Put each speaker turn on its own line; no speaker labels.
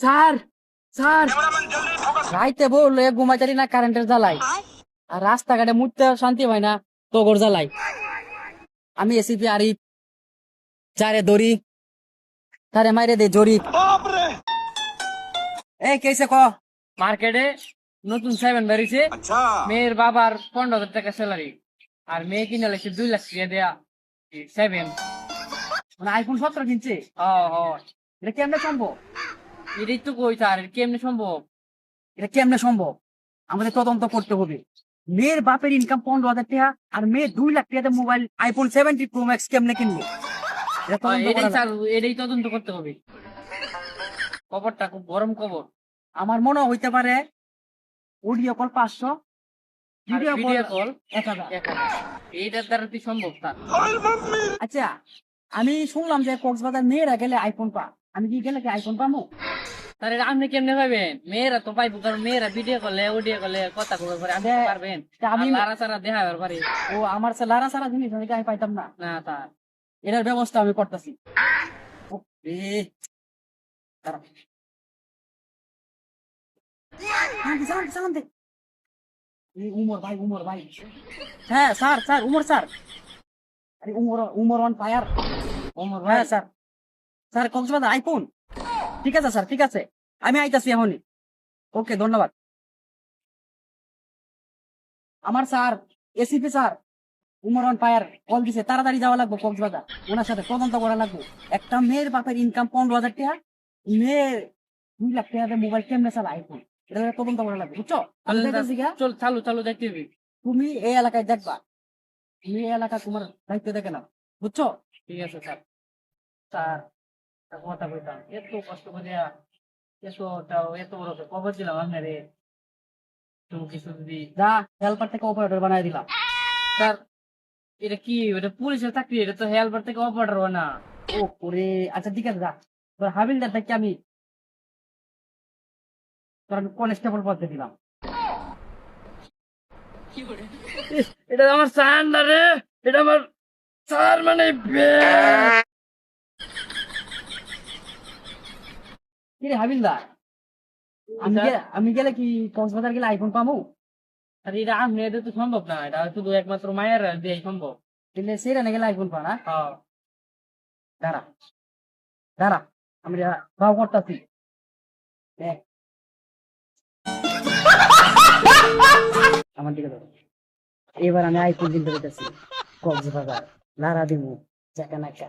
sir sir রাইতে বললে ঘুমাইতারি না কারেন্টের জ্বালাই আর রাস্তাঘাটে মুততে শান্তি হয় না তোগর জ্বালাই আমি এসিপি আরিফ চারে দড়ি তারে মাইরে দে জরি এই কেসে ক মার্কেটে নতুন সেভেন বেরিয়েছে মেয়ের বাবার 15,000 টাকা স্যালারি আর মেয়ে কিনে লাগছে 2 লাখ টাকা দেয়া সেভেন মানে আইফোন 17 কিনছে এটা কেমনে সম্ভব এটাই তো কই স্যার কেমনে সম্ভব এটা কেমনে সম্ভব আমাদের তদন্ত করতে হবে মেয়ের বাপের ইনকাম 15,000 টাকা আর মেয়ে 2 লাখ টাকাতে মোবাইল আইফোন 70 প্রো ম্যাক্স কেমনে কিনবে এটাই তদন্ত করতে হবে খবরটা খুব গরম খবর আমার মনে হইতে পারে অডিও কল 500 ভিডিও কল 1000 এইটার দ্বারা কি সম্ভব স্যার আচ্ছা আমি শুনলাম যে কক্সবাজার মেয়েরা গেলে আইফোন পা আমি কি গেলে কি আইফোন পাবো স্যার এটা আপনি কেমনে পাবেন মেয়েরা তো পাইবো কারণ মেয়েরা ভিডিও করলে অডিও করলে কথা কবে পারে আপনি পারবেন আমি লারা সারা দেখা পারি ও আমার সে লারা সারা জিনিস আমি কাই পাইতাম না না স্যার এটার ব্যবস্থা আমি করতেছি উমর ভাই হ্যাঁ স্যার স্যার উমর স্যার আরে উমর অন ফায়ার উমর ভাই স্যার স্যার কক্সবাজার আইফোন ঠিক আছে স্যার ঠিক আছে আমি আইতাছি এখনই ওকে ধন্যবাদ আমার sir ACP sir Umar on fire call দিছে তাড়াতাড়ি যাওয়া লাগবে কক্সবাজার ওনার সাথে তদন্ত করা লাগবে একটা মেয়ের বাপের ইনকাম 15,000 টাকা মেয়ে 2 লাখ টাকা মোবাইল কেমনে চালা আইফোন এটা তদন্ত করা লাগবে বুঝছো চল চালু চালু দেখতে হবে তুমি এই এলাকায় দেখবা তুমি এই এলাকা তোমার দায়িত্ব দেখে নাও বুঝছো ঠিক আছে স্যার স্যার কথা বলতাম এত কষ্ট করে এত বড় খবর দিলাম আপনারে তুমি কিছু যদি যা হেল্পার থেকে অপারেটর বানাই দিলাম স্যার এটা কি এটা পুলিশের চাকরি এটা তো হেল্পার থেকে অপারেটর বানা ও করে আচ্ছা ঠিক আছে যা তোর হাবিলদার থেকে আমি তোর আমি কনস্টেবল পদে দিলাম এটা আমার স্যার না রে এটা আমার স্যার মানে কি রে হাবিলদার আমি গেলে কি কক্সবাজার গেলে আইফোন পাবো আর এটা আমি এটা তো সম্ভব না এটা শুধু একমাত্র মায়ের দিয়ে সম্ভব কিন্তু সেটা না গেলে আইফোন পা না দাঁড়া দাঁড়া আমি ভাও করতেছি আমার দিকে ধরো এবার আমি আইফোন কিনতে পেতেছি কক্সবাজার লারা দিমু চাকা নাকা